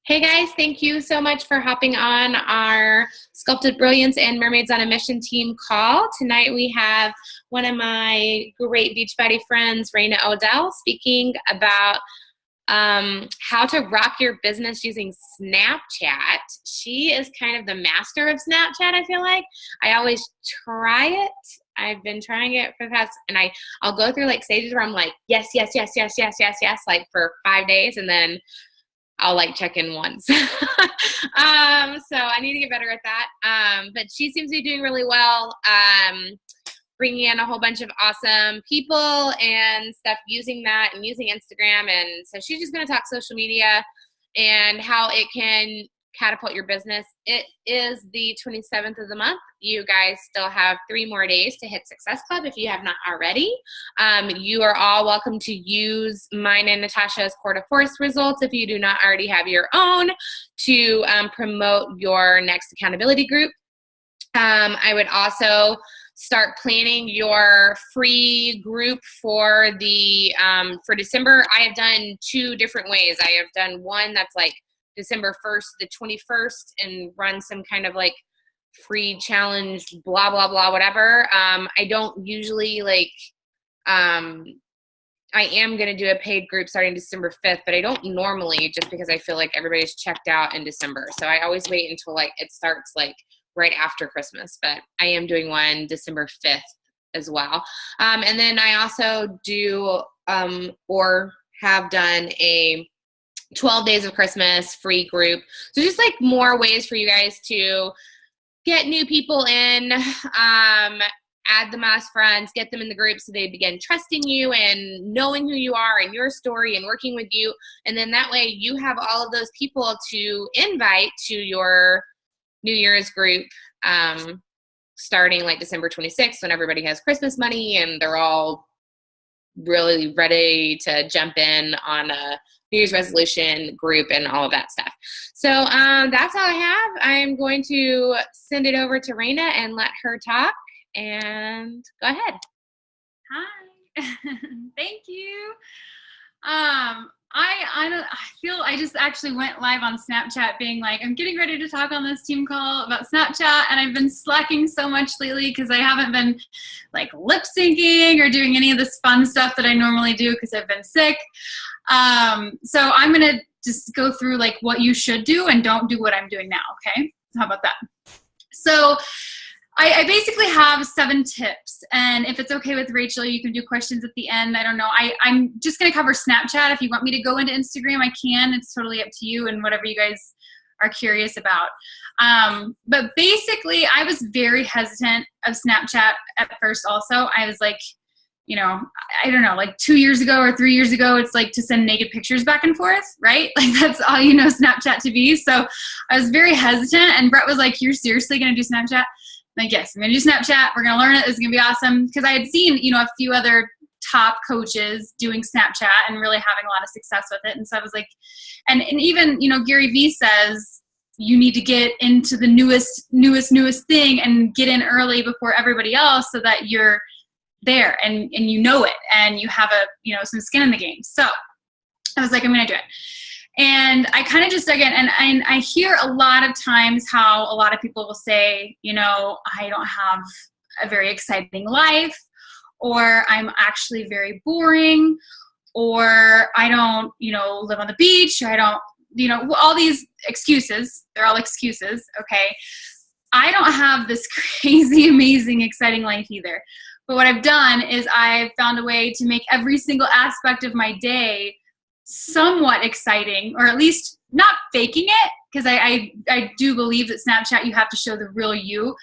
Hey guys, thank you so much for hopping on our Sculpted Brilliance and Mermaids on a Mission team call. Tonight we have one of my great Beachbody friends, Raina Odell, speaking about how to rock your business using Snapchat. She is kind of the master of Snapchat, I feel like. I always try it. I've been trying it for the past, and I'll go through like stages where I'm like, yes, yes, yes, yes, yes, yes, yes, like for 5 days, and then I'll like check in once. So I need to get better at that. But she seems to be doing really well, bringing in a whole bunch of awesome people and stuff using that and using Instagram. And so she's just going to talk social media and how it can catapult your business. It is the 27th of the month. You guys still have 3 more days to hit Success Club if you have not already. You are all welcome to use mine and Natasha's Core to Force results if you do not already have your own to promote your next accountability group. I would also start planning your free group for the for December. I have done 2 different ways. I have done one that's like December 1st to the 21st and run some kind of like free challenge, blah, blah, blah, whatever. I don't usually like, I am going to do a paid group starting December 5th, but I don't normally, just because I feel like everybody's checked out in December. So I always wait until like it starts like right after Christmas, but I am doing one December 5th as well. And then I also do or have done a 12 days of Christmas free group. So just like more ways for you guys to get new people in, add them as friends, get them in the group so they begin trusting you and knowing who you are and your story and working with you. And then that way you have all of those people to invite to your New Year's group, starting like December 26th when everybody has Christmas money and they're all really ready to jump in on a New Year's resolution group and all of that stuff. So that's all I have. I'm going to send it over to Raina and let her talk, and go ahead. Hi. Thank you. I feel I just actually went live on Snapchat being like, I'm getting ready to talk on this team call about Snapchat, and I've been slacking so much lately because I haven't been like lip syncing or doing any of this fun stuff that I normally do because I've been sick. So I'm going to just go through like what you should do and don't do what I'm doing now. Okay. How about that? So I basically have 7 tips, and if it's okay with Rachel, you can do questions at the end. I don't know. I'm just going to cover Snapchat. If you want me to go into Instagram, I can. It's totally up to you and whatever you guys are curious about. But basically, I was very hesitant of Snapchat at first also. I was like, you know, I don't know, like 2 years ago or 3 years ago, it's like to send naked pictures back and forth, right? Like that's all you know Snapchat to be. So I was very hesitant, and Brett was like, you're seriously going to do Snapchat? Like, yes, I'm going to do Snapchat. We're going to learn it. It's going to be awesome. Because I had seen, you know, a few other top coaches doing Snapchat and really having a lot of success with it. And so I was like, and even, you know, Gary Vee says you need to get into the newest thing and get in early before everybody else so that you're there and you know it and you have a, you know, some skin in the game. So I was like, I'm going to do it. And I kind of just, again, and I hear a lot of times how a lot of people will say, you know, I don't have a very exciting life, or I'm actually very boring, or I don't, you know, live on the beach, or I don't, you know, all these excuses. They're all excuses, okay? I don't have this crazy, amazing, exciting life either. But what I've done is I've found a way to make every single aspect of my day somewhat exciting, or at least not faking it, because I do believe that Snapchat, you have to show the real you.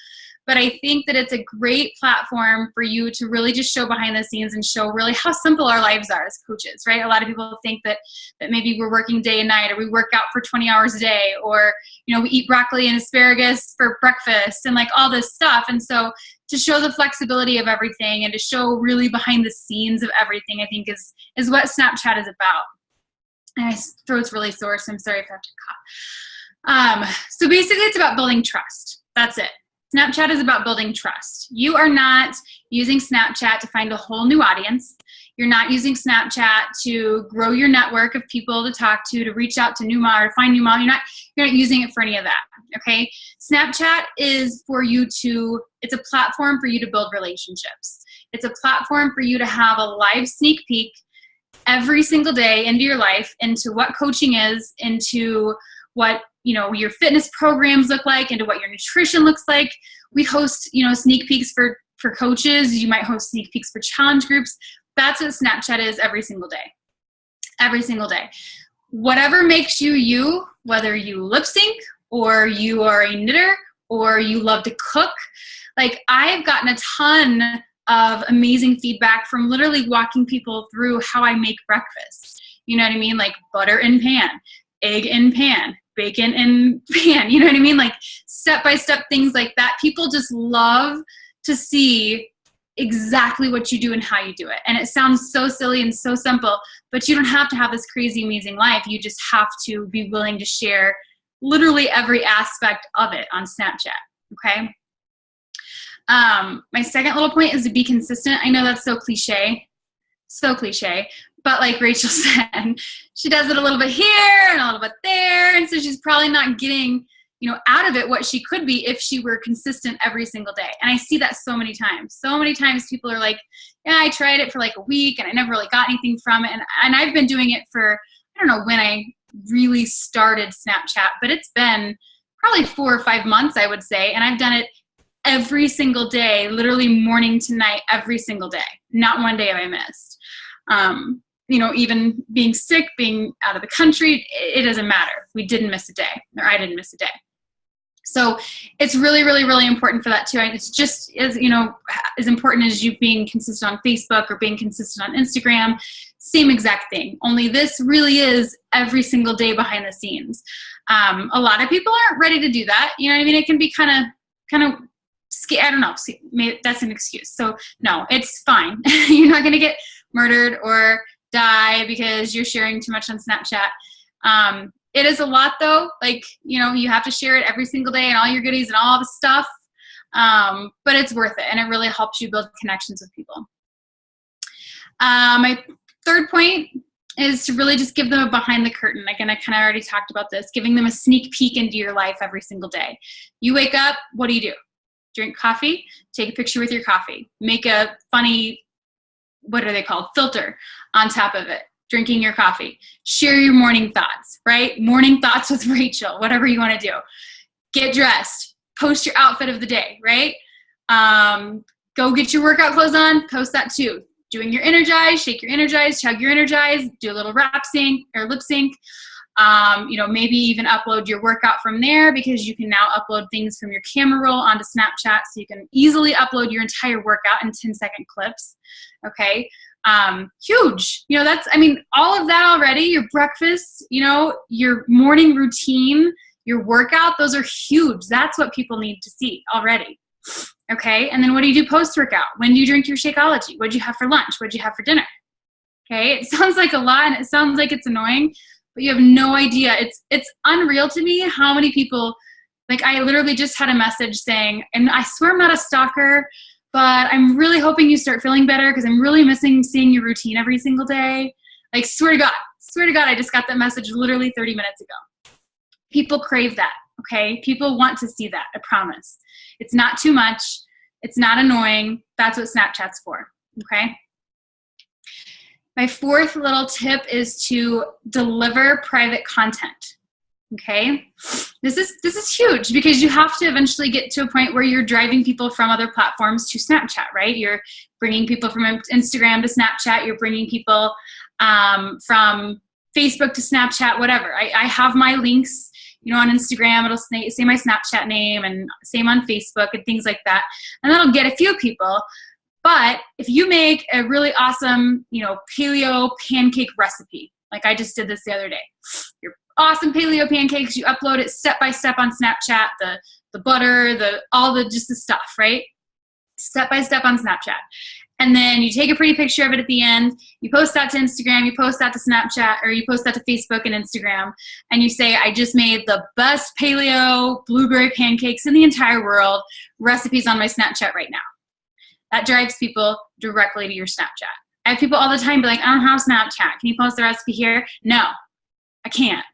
But I think that it's a great platform for you to really just show behind the scenes and show really how simple our lives are as coaches, right? A lot of people think that maybe we're working day and night, or we work out for 20 hours a day, or, you know, we eat broccoli and asparagus for breakfast and like all this stuff. And so to show the flexibility of everything and to show really behind the scenes of everything, I think is what Snapchat is about. And my throat's really sore, so I'm sorry if I have to cough. So basically it's about building trust. That's it. Snapchat is about building trust. You are not using Snapchat to find a whole new audience. You're not using Snapchat to grow your network of people to talk to reach out to new mom or find new mom. You're not using it for any of that, okay? Snapchat is for you to, it's a platform for you to build relationships. It's a platform for you to have a live sneak peek every single day into your life, into what coaching is, into what, you know, your fitness programs look like, into what your nutrition looks like. We host, you know, sneak peeks for coaches. You might host sneak peeks for challenge groups. That's what Snapchat is every single day. Every single day. Whatever makes you you, whether you lip sync or you are a knitter or you love to cook. Like, I've gotten a ton of amazing feedback from literally walking people through how I make breakfast. You know what I mean? Like butter in pan, egg in pan, bacon in pan. You know what I mean? Like step-by-step things like that. People just love to see exactly what you do and how you do it. And it sounds so silly and so simple, but you don't have to have this crazy, amazing life. You just have to be willing to share literally every aspect of it on Snapchat, okay? My second little point is to be consistent. I know that's so cliche, but like Rachel said, she does it a little bit here and a little bit there, and so she's probably not getting, you know, out of it what she could be if she were consistent every single day. And I see that so many times. So many times people are like, yeah, I tried it for like a week and I never really got anything from it. And I've been doing it for, I don't know when I really started Snapchat, but it's been probably 4 or 5 months, I would say. And I've done it every single day, literally morning to night, every single day. Not one day have I missed. You know, even being sick, being out of the country, it doesn't matter. We didn't miss a day, or I didn't miss a day. So it's really, really, really important for that too. And it's just as, you know, as important as you being consistent on Facebook or being consistent on Instagram, same exact thing. Only this really is every single day behind the scenes. A lot of people aren't ready to do that. You know what I mean? It can be kind of, I don't know. See, maybe that's an excuse. So no, it's fine. You're not going to get murdered or die because you're sharing too much on Snapchat. It is a lot though. Like, you know, you have to share it every single day and all your goodies and all the stuff. But it's worth it. And it really helps you build connections with people. My third point is to really just give them a behind the curtain. Again, I kind of already talked about this, giving them a sneak peek into your life every single day. You wake up, what do? Drink coffee, take a picture with your coffee, make a funny, what are they called? Filter on top of it, drinking your coffee, share your morning thoughts, right? Morning thoughts with Rachel, whatever you want to do. Get dressed, post your outfit of the day, right? Go get your workout clothes on, post that too. Doing your Energize, shake your Energize, chug your Energize, do a little rap sync or lip sync. You know, maybe even upload your workout from there, because you can now upload things from your camera roll onto Snapchat, so you can easily upload your entire workout in 10-second clips. Okay. Huge. You know, that's, I mean, all of that already, your breakfast, you know, your morning routine, your workout, those are huge. That's what people need to see already. Okay. And then what do you do post-workout? When do you drink your Shakeology? What'd you have for lunch? What'd you have for dinner? Okay. It sounds like a lot and it sounds like it's annoying, but you have no idea. It's unreal to me how many people, like I literally just had a message saying, and I swear I'm not a stalker, but I'm really hoping you start feeling better because I'm really missing seeing your routine every single day. Like, swear to God, I just got that message literally 30 minutes ago. People crave that, okay? People want to see that, I promise. It's not too much. It's not annoying. That's what Snapchat's for, okay? My fourth little tip is to deliver private content. Okay, this is huge because you have to eventually get to a point where you're driving people from other platforms to Snapchat, right? You're bringing people from Instagram to Snapchat. You're bringing people from Facebook to Snapchat, whatever. I have my links, you know, on Instagram. It'll say my Snapchat name, and same on Facebook and things like that. And that'll get a few people. But if you make a really awesome, you know, paleo pancake recipe, like I just did this the other day, your awesome paleo pancakes, you upload it step by step on Snapchat, the butter, just the stuff, right? step by step on Snapchat. And then you take a pretty picture of it at the end, you post that to Instagram, you post that to Snapchat, or you post that to Facebook and Instagram, and you say, I just made the best paleo blueberry pancakes in the entire world, recipes on my Snapchat right now. That drives people directly to your Snapchat. I have people all the time be like, I don't have Snapchat. Can you post the recipe here? No, I can't.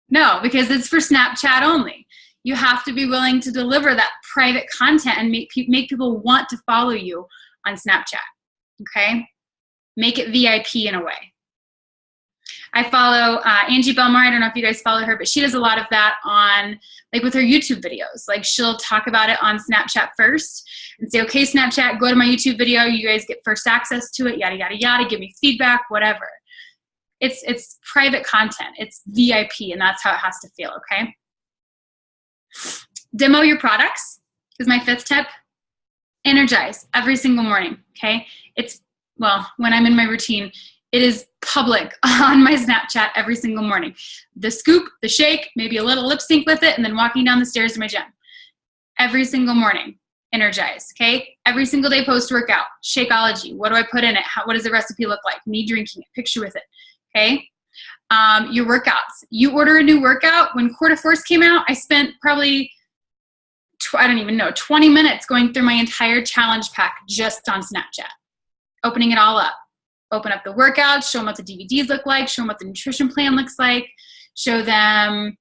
No, because it's for Snapchat only. You have to be willing to deliver that private content and make people want to follow you on Snapchat, okay? Make it VIP in a way. I follow Angie Belmar. I don't know if you guys follow her, but she does a lot of that on, like with her YouTube videos. Like she'll talk about it on Snapchat first and say, okay, Snapchat, go to my YouTube video. You guys get first access to it, yada, yada, yada. Give me feedback, whatever. It's private content. It's VIP, and that's how it has to feel, okay? Demo your products is my 5th tip. Energize every single morning, okay? It's, well, when I'm in my routine, it is public on my Snapchat every single morning. The scoop, the shake, maybe a little lip sync with it, and then walking down the stairs to my gym. Every single morning, energize, okay? Every single day post-workout, Shakeology. What do I put in it? What does the recipe look like? Me drinking it, picture with it, okay? Your workouts. You order a new workout. When Quarter Force came out, I spent probably, I don't even know, 20 minutes going through my entire challenge pack just on Snapchat, opening it all up. Open up the workouts, show them what the DVDs look like, show them what the nutrition plan looks like, show them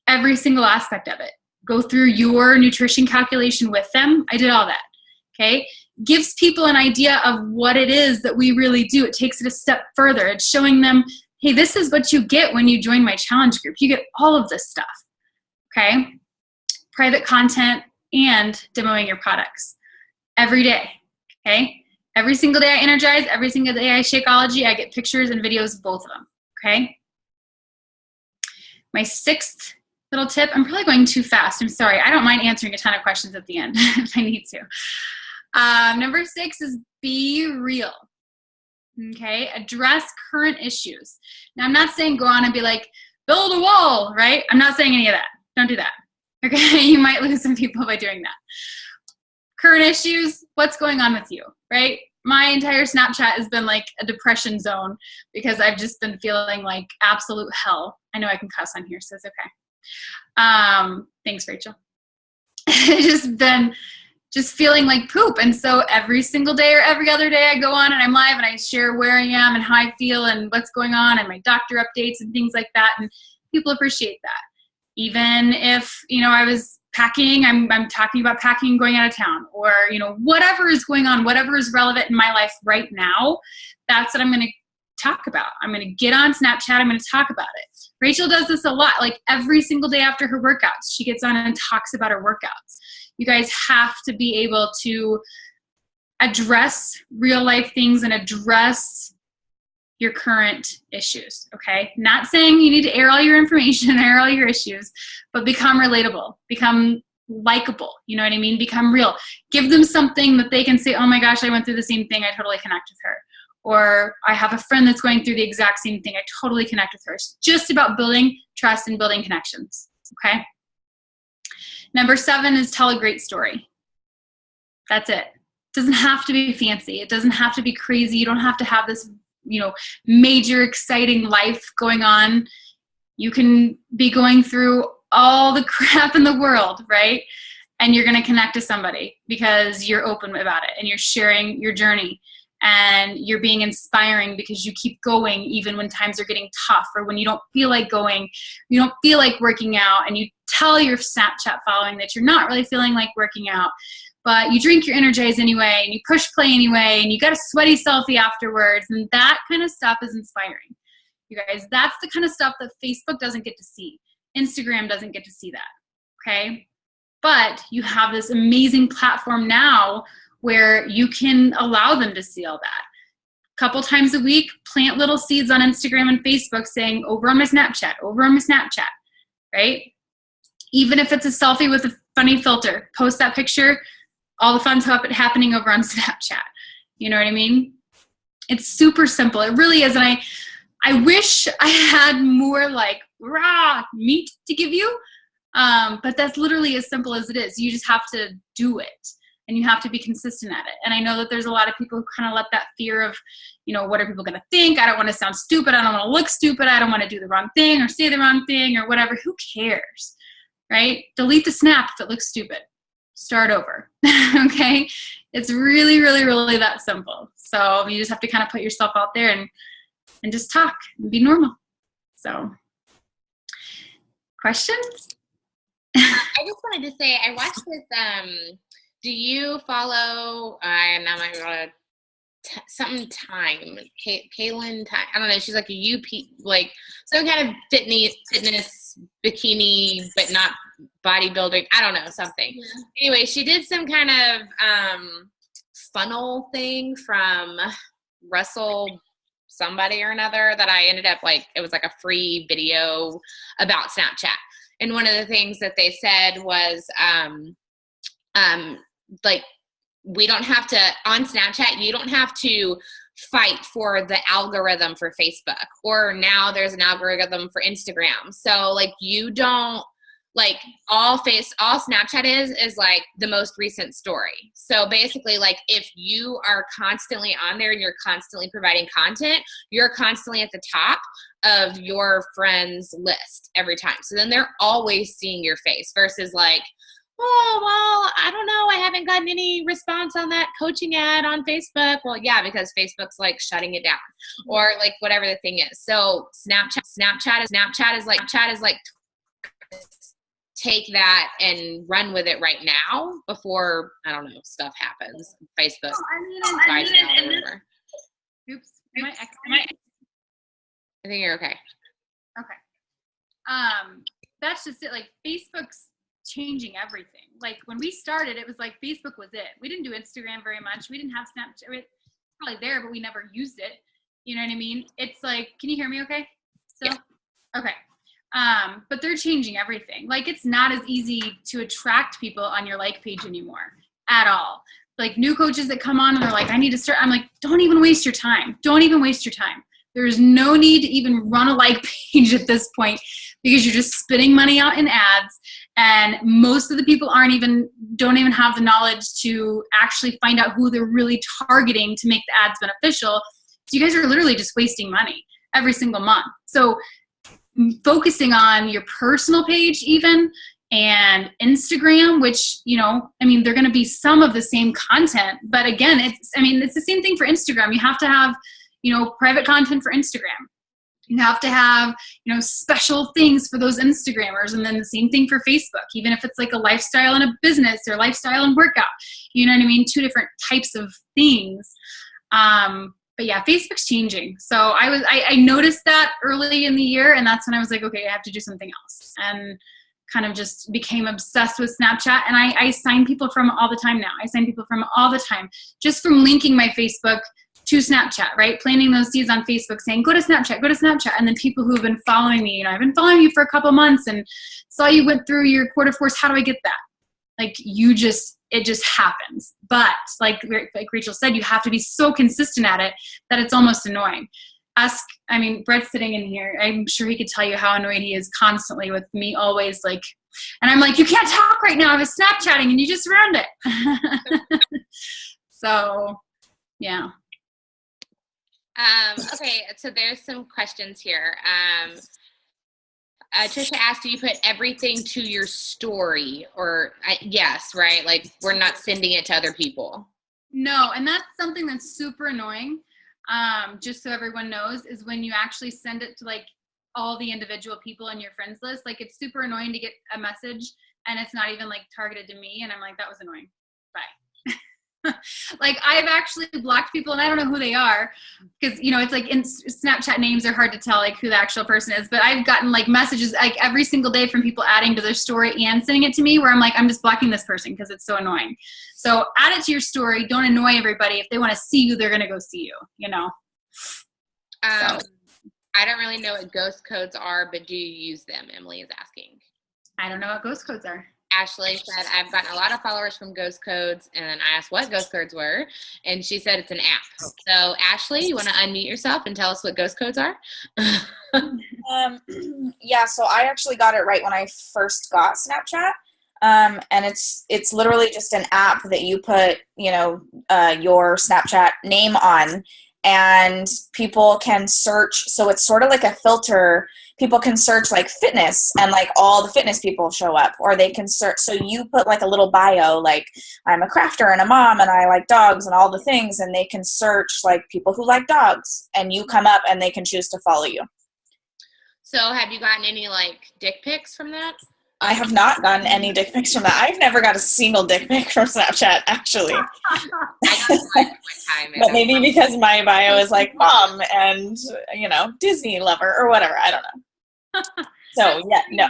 every single aspect of it. Go through your nutrition calculation with them. I did all that, okay? Gives people an idea of what it is that we really do. It takes it a step further. It's showing them, hey, this is what you get when you join my challenge group. You get all of this stuff, okay? Private content and demoing your products every day, okay? Every single day I energize, every single day I Shakeology, I get pictures and videos of both of them, okay? My 6th little tip, I'm probably going too fast. I'm sorry. I don't mind answering a ton of questions at the end if I need to. Number 6 is be real, okay? Address current issues. Now, I'm not saying go on and be like, build a wall, right? I'm not saying any of that. Don't do that, okay? You might lose some people by doing that. Current issues, what's going on with you, right? My entire Snapchat has been like a depression zone because I've just been feeling like absolute hell. I know I can cuss on here, so it's okay. Thanks, Rachel. It's just been feeling like poop. And so every single day or every other day I go on and I'm live and I share where I am and how I feel and what's going on and my doctor updates and things like that. And people appreciate that. Even if, you know, I was packing, I'm talking about packing and going out of town, or, you know, whatever is going on, whatever is relevant in my life right now, that's what I'm going to talk about. I'm going to get on Snapchat. I'm going to talk about it. Rachel does this a lot. Like every single day after her workouts, she gets on and talks about her workouts. You guys have to be able to address real life things and address your current issues, okay? Not saying you need to air all your information, air all your issues, but become relatable, become likable, you know what I mean? Become real. Give them something that they can say, oh my gosh, I went through the same thing, I totally connect with her. Or I have a friend that's going through the exact same thing, I totally connect with her. It's just about building trust and building connections, okay? Number 7 is tell a great story. That's it. It doesn't have to be fancy. It doesn't have to be crazy. You don't have to have this, you know, major exciting life going on. You can be going through all the crap in the world, right? And you're going to connect to somebody because you're open about it and you're sharing your journey and you're being inspiring because you keep going even when times are getting tough or when you don't feel like going, you don't feel like working out, and you tell your Snapchat following that you're not really feeling like working out, but you drink your Energize anyway, and you push play anyway, and you got a sweaty selfie afterwards, and that kind of stuff is inspiring. You guys, that's the kind of stuff that Facebook doesn't get to see. Instagram doesn't get to see that, okay? But you have this amazing platform now where you can allow them to see all that. A couple times a week, plant little seeds on Instagram and Facebook saying, over on my Snapchat, over on my Snapchat, right? Even if it's a selfie with a funny filter, post that picture, all the fun's happening over on Snapchat. You know what I mean? It's super simple. It really is. And I wish I had more like raw meat to give you. But that's literally as simple as it is. You just have to do it. and you have to be consistent at it. And I know that there's a lot of people who kind of let that fear of, what are people going to think? I don't want to sound stupid. I don't want to look stupid. I don't want to do the wrong thing or say the wrong thing or whatever. Who cares, right? Delete the snap if it looks stupid. Start over, okay? It's really, really, really that simple. So you just have to kind of put yourself out there and just talk and be normal. So, questions? I just wanted to say, I watched this, do you follow, and I'm not something time, Kaylin time, I don't know, she's like a UP, like some kind of fitness bikini, but not bodybuilding, I don't know, something. Yeah. Anyway, she did some kind of funnel thing from Russell somebody or another that I ended up it was like a free video about Snapchat. And one of the things that they said was, we don't have to, on Snapchat, you don't have to fight for the algorithm for Facebook, or now there's an algorithm for Instagram. So you don't, all Snapchat is like the most recent story. So basically, if you are constantly on there and you're constantly providing content, you're constantly at the top of your friends list every time. So then they're always seeing your face versus oh, well, I don't know, I haven't gotten any response on that coaching ad on Facebook. Well, yeah, because Facebook's shutting it down, or whatever the thing is. So Snapchat is take that and run with it right now before, I don't know, stuff happens. Facebook buys it out or whatever. Oops. I think you're okay. Okay. That's just it. Facebook's changing everything. When we started, it was Facebook was it. We didn't do Instagram very much. We didn't have Snapchat. It was probably there, but we never used it. You know what I mean? It's can you hear me okay? Still? Yeah. Okay. But they're changing everything. It's not as easy to attract people on your page anymore at all. New coaches that come on and they're I need to start. I'm don't even waste your time. Don't even waste your time. There's no need to even run a page at this point because you're just spitting money out in ads, and most of the people don't even have the knowledge to actually find out who they're really targeting to make the ads beneficial. So you guys are literally just wasting money every single month. So focusing on your personal page even and Instagram, which, they're going to be some of the same content, but again, it's the same thing for Instagram. You have to have, private content for Instagram. You have to have, special things for those Instagrammers. And then the same thing for Facebook, even if it's a lifestyle and a business or lifestyle and workout, you know what I mean? Two different types of things. But yeah, Facebook's changing. So I noticed that early in the year, and that's when I was okay, I have to do something else. And kind of just became obsessed with Snapchat. And I sign people from all the time now. I sign people from all the time, just from linking my Facebook to Snapchat, right? Planting those seeds on Facebook saying, go to Snapchat. And then people who have been following me, I've been following you for a couple months and saw you went through your quarter force. How do I get that? It just happens. But like Rachel said, you have to be so consistent at it that it's almost annoying. Brett's sitting in here. I'm sure he could tell you how annoyed he is constantly with me always and I'm you can't talk right now. I was Snapchatting and you just ruined it. So, yeah. Okay, so there's some questions here. Trisha asked, do you put everything to your story? Or yes, right? We're not sending it to other people. No, and that's something that's super annoying. Just so everyone knows, is when you actually send it to all the individual people in your friends list. It's super annoying to get a message and it's not even targeted to me. And I'm that was annoying. Bye. I've actually blocked people and I don't know who they are because, it's in Snapchat names are hard to tell who the actual person is, but I've gotten messages every single day from people adding to their story and sending it to me where I'm just blocking this person because it's so annoying. So add it to your story. Don't annoy everybody. If they want to see you, they're going to go see you, I don't really know what ghost codes are, but do you use them? Emily is asking. I don't know what ghost codes are. Ashley said, I've gotten a lot of followers from ghost codes, and then I asked what ghost codes were, and she said it's an app. So Ashley, you want to unmute yourself and tell us what ghost codes are? Yeah, so I actually got it right when I first got Snapchat. And it's literally just an app that you put, your Snapchat name on, and people can search. So it's sort of like a filter. People can search like fitness, and like all the fitness people show up, or they can search. So you put like a little bio, like I'm a crafter and a mom and I like dogs and all the things, and they can search like people who like dogs, and you come up and they can choose to follow you. So have you gotten any like dick pics from that? I have not gotten any dick pics from that. I've never got a single dick pic from Snapchat, actually. I got one time. But maybe because my bio is like mom and, Disney lover or whatever. I don't know. So, yeah, no.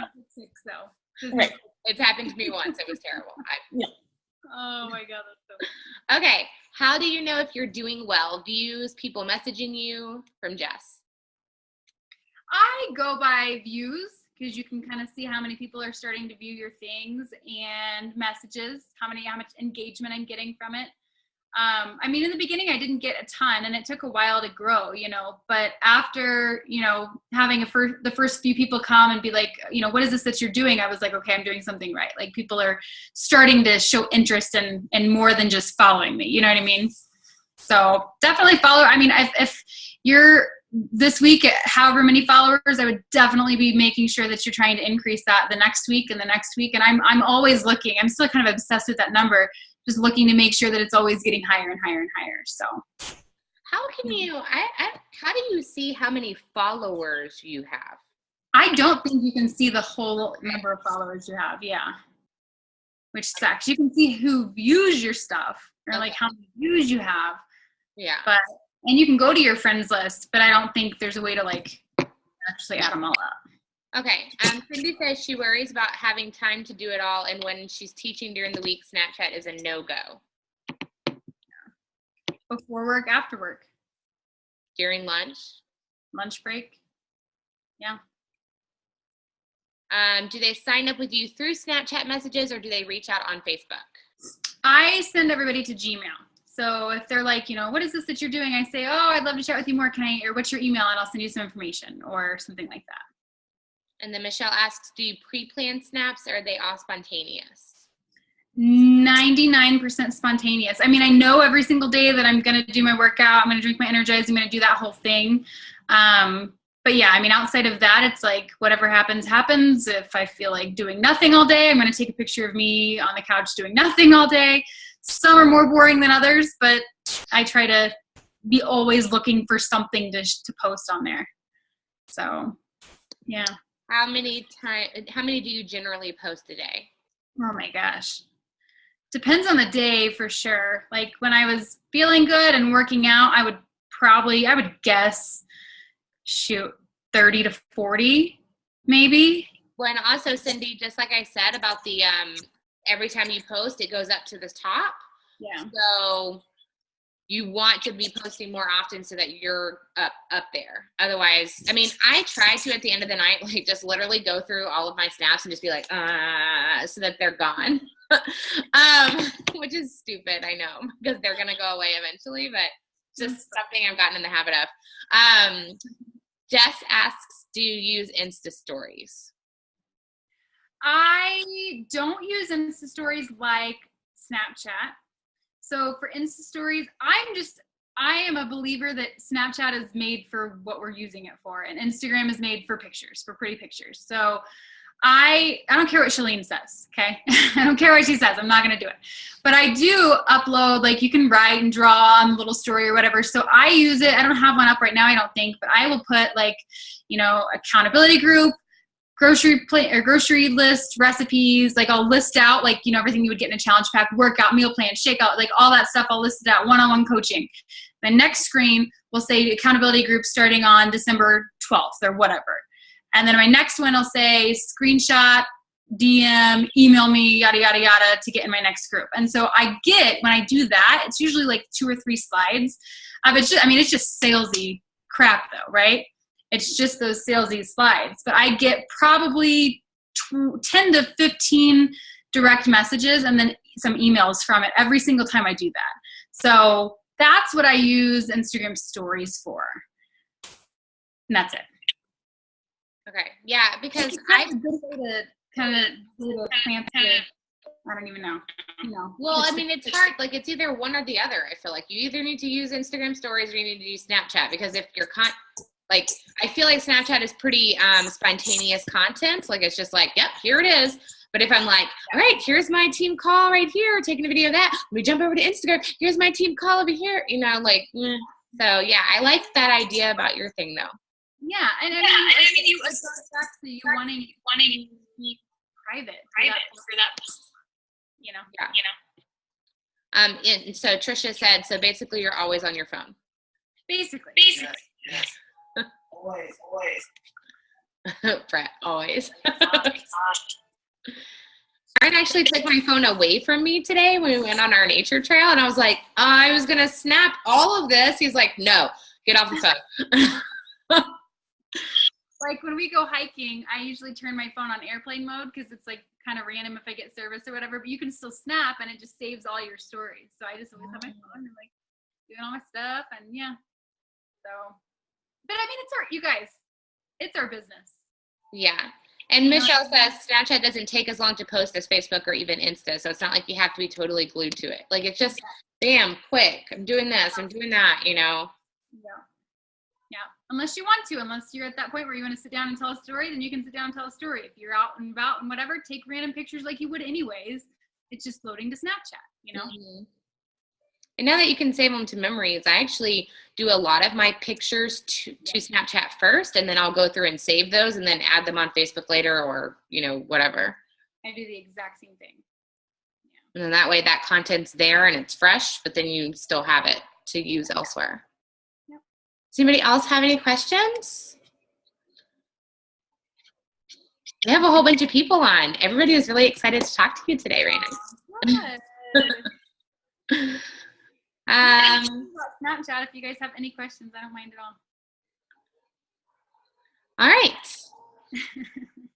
Right. It's happened to me once. It was terrible. Yeah. Oh, my God. That's so Okay. How do you know if you're doing well? Views, people messaging you? From Jess. I go by views, because you can kind of see how many people are starting to view your things, and messages, how much engagement I'm getting from it. In the beginning I didn't get a ton, and it took a while to grow, but after, having the first few people come and be like, what is this that you're doing? I was like, okay, I'm doing something right. Like, people are starting to show interest in more than just following me. You know what I mean? So definitely follow. If you're this week at however many followers, I would definitely be making sure that you're trying to increase that the next week and the next week. And I'm always looking. I'm still kind of obsessed with that number, just looking to make sure that it's always getting higher and higher and higher. So how can you, how do you see how many followers you have? I don't think you can see the whole number of followers you have. Yeah. Which sucks. You can see who views your stuff, or like how many views you have. Yeah. And you can go to your friends list, but I don't think there's a way to like actually add them all up. Okay. Cindy says she worries about having time to do it all, and when she's teaching during the week, Snapchat is a no-go. Before work, after work. During lunch break. Yeah. Do they sign up with you through Snapchat messages, or do they reach out on Facebook? I send everybody to Gmail. So if they're like, what is this that you're doing? I say, oh, I'd love to chat with you more. Or what's your email? And I'll send you some information or something like that. And then Michelle asks, do you pre-plan snaps, or are they all spontaneous? 99% spontaneous. I know every single day that I'm going to do my workout. I'm going to drink my Energize. I'm going to do that whole thing. But yeah, outside of that, it's like whatever happens, happens. If I feel like doing nothing all day, I'm going to take a picture of me on the couch doing nothing all day. Some are more boring than others, but I try to be always looking for something to post on there. So, yeah. How many do you generally post a day? Oh my gosh. Depends on the day for sure. Like when I was feeling good and working out, I would guess, 30 to 40 maybe. Well, and also, Cindy, just like I said about the every time you post, it goes up to the top. Yeah. So you want to be posting more often so that you're up there. Otherwise, I try to at the end of the night, like just literally go through all of my snaps and just be like, so that they're gone. Which is stupid, I know, because they're going to go away eventually, but just something I've gotten in the habit of. Jess asks, do you use Insta stories? I don't use Insta stories like Snapchat. So for Insta stories, I am a believer that Snapchat is made for what we're using it for, and Instagram is made for pictures, for pretty pictures. So I don't care what Shalene says, okay? I don't care what she says. I'm not going to do it. But I do upload, like you can write and draw on a little story or whatever. So I use it. I don't have one up right now, I don't think, but I will put like, accountability group, grocery list, recipes. Like I'll list out like, everything you would get in a challenge pack, workout, meal plan, shakeout, like all that stuff. I'll list it out, one-on-one coaching. The next screen will say accountability group starting on December 12th or whatever. And then my next one will say screenshot, DM, email me, yada, yada, yada, to get in my next group. And so when I do that, it's usually like 2 or 3 slides. It's just salesy crap though, right? It's just those salesy slides. But I get probably 10 to 15 direct messages and then some emails from it every single time I do that. So that's what I use Instagram stories for. And that's it. Okay. Yeah, because it's a good way to kind of do a I don't even know. No. Well, I mean, it's hard. Like, it's either one or the other. I feel like you either need to use Instagram stories or you need to use Snapchat, because if you're like, I feel like Snapchat is pretty spontaneous content. Like, it's just like, yep, here it is. But if I'm like, all right, here's my team call right here, taking a video of that. Let me jump over to Instagram. Here's my team call over here. You know, like, so yeah, I like that idea about your thing though. Yeah, and I mean, you goes back to you wanting to be private for that, you know. And so Trisha said, so basically you're always on your phone. Basically. Yes. Always. Brett, always. Aaron actually took my phone away from me today when we went on our nature trail, and I was like, I was going to snap all of this. He's like, no, get off the phone. Like when we go hiking, I usually turn my phone on airplane mode because it's like kind of random if I get service or whatever, but you can still snap and it just saves all your stories. So I just always have my phone and like doing all my stuff, and yeah. So, but I mean, you guys, it's our business. Yeah. And Michelle says Snapchat doesn't take as long to post as Facebook or even Insta. So it's not like you have to be totally glued to it. Like, it's just, bam, quick. I'm doing this, I'm doing that, you know? Yeah. Unless you want to, unless you're at that point where you want to sit down and tell a story, then you can sit down and tell a story. If you're out and about and whatever, take random pictures like you would anyways. It's just loading to Snapchat, you know? Mm-hmm. And now that you can save them to memories, I actually do a lot of my pictures to Snapchat first, and then I'll go through and save those and then add them on Facebook later, or, you know, whatever. I do the exact same thing. Yeah. And then that way that content's there and it's fresh, but then you still have it to use elsewhere. Yep. Does anybody else have any questions? We have a whole bunch of people on. Everybody was really excited to talk to you today, Raina. Good. Snapchat, if you guys have any questions, I don't mind at all. All right.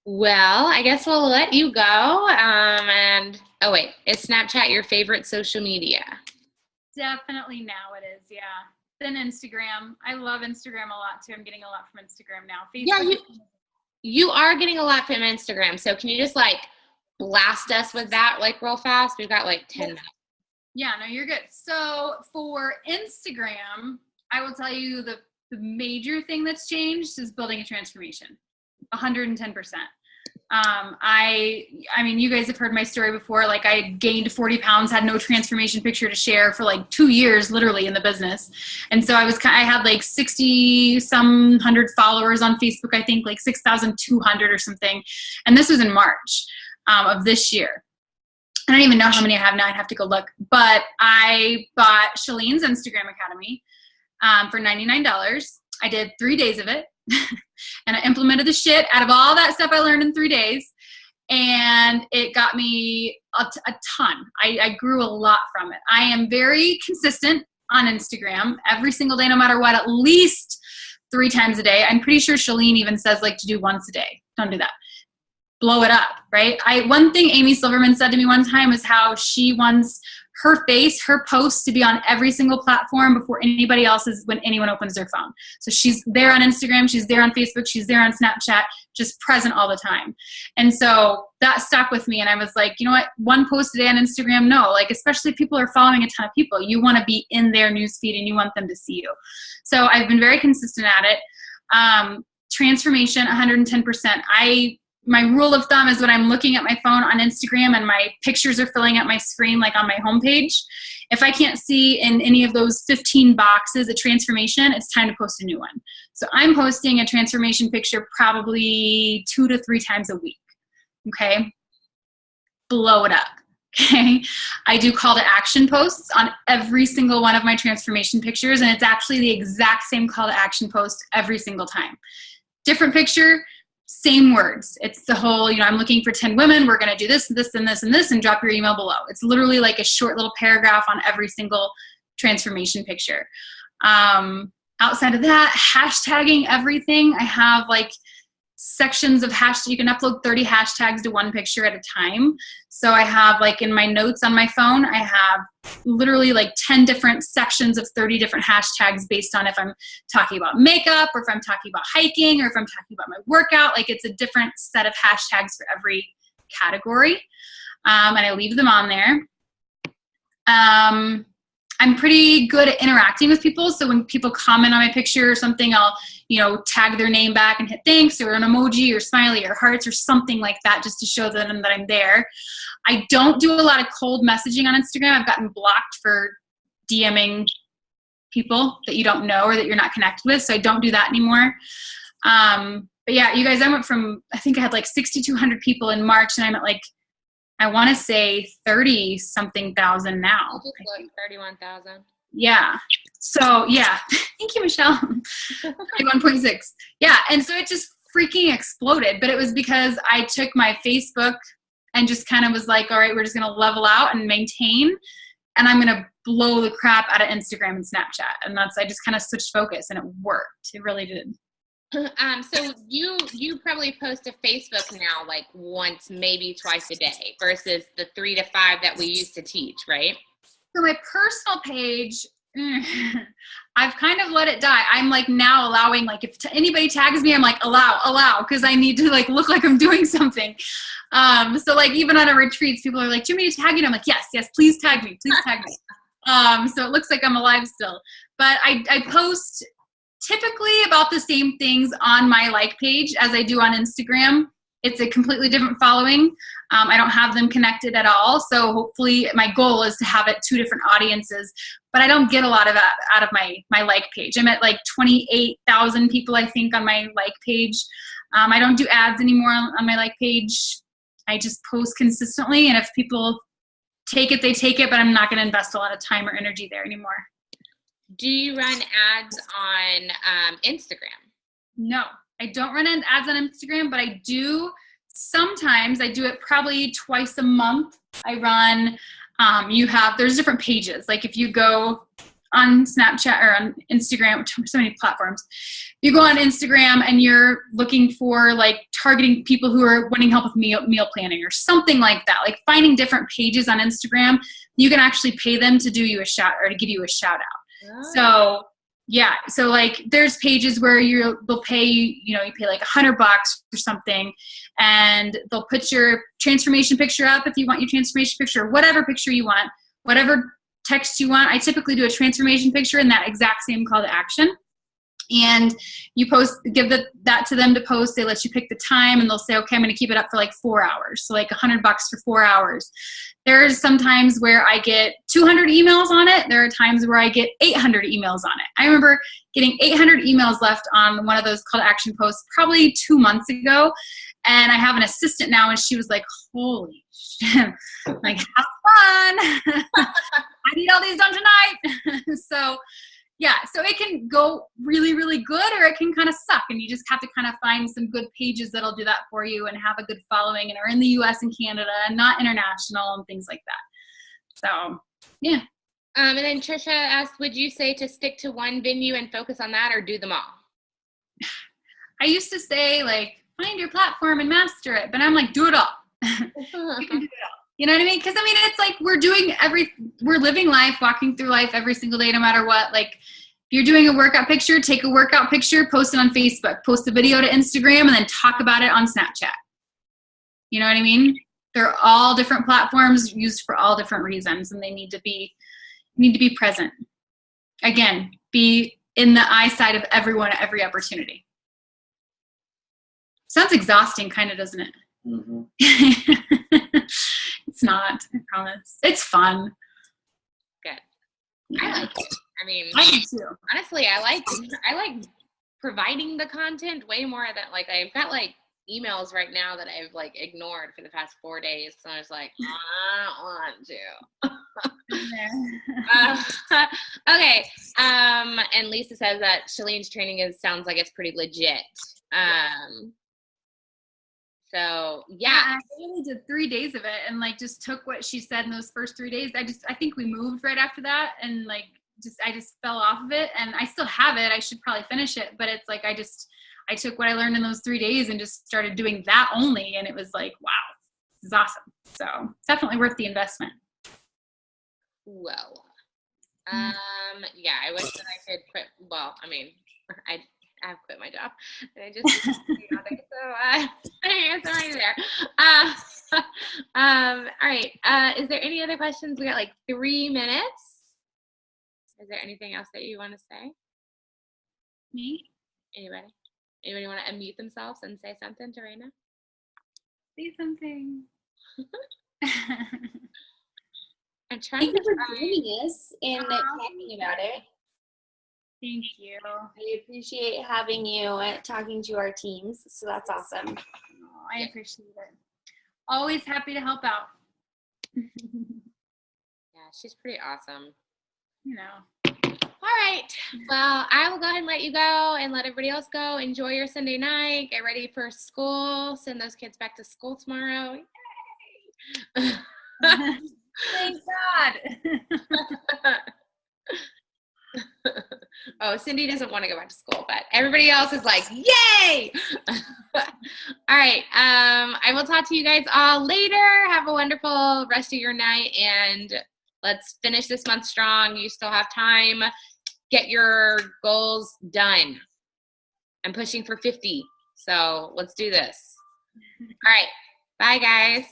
Well, I guess we'll let you go. And oh wait, is Snapchat your favorite social media? Definitely now it is, yeah. Then Instagram. I love Instagram a lot too. I'm getting a lot from Instagram now. Facebook. Yeah, you are getting a lot from Instagram. So can you just like blast us with that like real fast? We've got like 10 minutes. Yeah, no, you're good. So for Instagram, I will tell you the major thing that's changed is building a transformation, 110%. I mean, you guys have heard my story before. Like, I gained 40 pounds, had no transformation picture to share for like 2 years, literally, in the business. And so I had like 60-some hundred followers on Facebook, I think like 6,200 or something. And this was in March of this year. I don't even know how many I have now. I'd have to go look. But I bought Shalene's Instagram Academy for $99. I did 3 days of it. And I implemented the shit out of all that stuff I learned in 3 days. And it got me a ton. I grew a lot from it. I am very consistent on Instagram every single day, no matter what, at least 3 times a day. I'm pretty sure Shalene even says like to do once a day. Don't do that. Blow it up, right? One thing Amy Silverman said to me one time is how she wants her posts to be on every single platform before anybody else's when anyone opens their phone. So she's there on Instagram, she's there on Facebook, she's there on Snapchat, just present all the time. And so that stuck with me, and I was like, you know what, 1 post a day on Instagram, no. Like, especially if people are following a ton of people, you want to be in their newsfeed and you want them to see you. So I've been very consistent at it. Transformation, 110%. My rule of thumb is when I'm looking at my phone on Instagram and my pictures are filling up my screen, like on my homepage, if I can't see in any of those 15 boxes a transformation, it's time to post a new one. So I'm posting a transformation picture probably 2 to 3 times a week. Okay. Blow it up. Okay. I do call to action posts on every single one of my transformation pictures. And it's actually the exact same call to action post every single time. Different picture, same words. It's the whole, I'm looking for 10 women. We're going to do this, this, and this, and this, and drop your email below. It's literally like a short little paragraph on every single transformation picture. Outside of that, hashtagging everything. I have like sections of hashtags. You can upload 30 hashtags to one picture at a time. So I have like in my notes on my phone, I have literally like 10 different sections of 30 different hashtags based on if I'm talking about makeup or if I'm talking about hiking or if I'm talking about my workout. Like, it's a different set of hashtags for every category. and I leave them on there. I'm pretty good at interacting with people. So when people comment on my picture or something, I'll, tag their name back and hit thanks or an emoji or smiley or hearts or something like that just to show them that I'm there. I don't do a lot of cold messaging on Instagram. I've gotten blocked for DMing people that you don't know or that you're not connected with. So I don't do that anymore. But yeah, you guys, I think I had like 6,200 people in March, and I'm at like, I want to say 30 something thousand now. Just like 31,000. Yeah. So yeah, thank you, Michelle. 31.6. Yeah. And so it just freaking exploded, but it was because I took my Facebook and just kind of was like, all right, we're just going to level out and maintain, and I'm going to blow the crap out of Instagram and Snapchat. And I just kind of switched focus, and it worked. It really did. So you probably post to Facebook now like once, maybe twice a day versus the 3 to 5 that we used to teach, right? So my personal page, I've kind of let it die. I'm like now allowing, like if anybody tags me, I'm like allow, because I need to like look like I'm doing something. So like even on our retreats, people are like, do you want me to tag you? And I'm like, yes, please tag me. So it looks like I'm alive still. But I post typically about the same things on my like page as I do on Instagram. It's a completely different following. I don't have them connected at all. So hopefully my goal is to have it 2 different audiences, but I don't get a lot of that out of my like page. I'm at like 28,000 people, I think, on my like page. I don't do ads anymore on my like page. I just post consistently. And if people take it, they take it, but I'm not going to invest a lot of time or energy there anymore. Do you run ads on Instagram? No, I don't run ads on Instagram, but I do sometimes. I do it probably twice a month. I run, there's different pages. Like if you go on Snapchat or on Instagram, so many platforms, you go on Instagram and you're looking for like targeting people who are wanting help with meal planning or something like that, like finding different pages on Instagram, you can actually pay them to do you a shout or to give you a shout out. Oh. So yeah, so like there's pages where they'll pay you pay like $100 or something, and they'll put your transformation picture up if you want your transformation picture, whatever picture you want, whatever text you want. I typically do a transformation picture in that exact same call to action. And you give that to them to post. They let you pick the time, and they'll say, okay, I'm going to keep it up for like 4 hours. So like $100 for 4 hours. There's some times where I get 200 emails on it. There are times where I get 800 emails on it. I remember getting 800 emails left on one of those call to action posts probably 2 months ago. And I have an assistant now, and she was like, holy shit. Like, have fun. I need all these done tonight. So yeah, so it can go really, really good, or it can kind of suck, and you just have to kind of find some good pages that'll do that for you and have a good following and are in the US and Canada and not international and things like that. So, yeah. And then Trisha asked, would you say to stick to one venue and focus on that, or do them all? I used to say, like, find your platform and master it, but I'm like, do it all. You can do it all. You know what I mean? Because I mean, it's like we're living life, walking through life every single day, no matter what. Like, if you're doing a workout picture, take a workout picture, post it on Facebook, post a video to Instagram, and then talk about it on Snapchat. You know what I mean? They're all different platforms used for all different reasons, and they need to be present. Again, be in the eyesight of everyone at every opportunity. Sounds exhausting, kind of, doesn't it? Mm-hmm. It's not, I promise. It's fun. Good. Yeah. I like it. I mean, I do too. Honestly, I like providing the content way more than, like, I've got like emails right now that I've like ignored for the past 4 days because I was like, I don't want to. Okay. And Lisa says that Shalene's training sounds like it's pretty legit. So yeah, I only did 3 days of it, and like just took what she said in those first 3 days. I think we moved right after that, and like I just fell off of it, and I still have it. I should probably finish it, but it's like I took what I learned in those 3 days and just started doing that only, and it was like, wow, this is awesome. So it's definitely worth the investment. Well, yeah, I wish that I could quit. Well, I mean, I've quit my job, and I just, so I'm right there. All right. Is there any other questions? We got like 3 minutes. Is there anything else that you want to say? Me? Anybody? Anybody want to unmute themselves and say something to Raina? Say something. I'm trying Thank you to for joining us and talking about it. Thank you. I appreciate having you talking to our teams, so that's awesome. Oh, I appreciate it. Always happy to help out. Yeah, she's pretty awesome. You know. All right. Well, I will go ahead and let you go and let everybody else go. Enjoy your Sunday night. Get ready for school. Send those kids back to school tomorrow. Yay! Thank God. Oh, Cindy doesn't want to go back to school, but everybody else is like, yay! All right. I will talk to you guys all later. Have a wonderful rest of your night, and let's finish this month strong. You still have time. Get your goals done. I'm pushing for 50, so let's do this. All right. Bye, guys.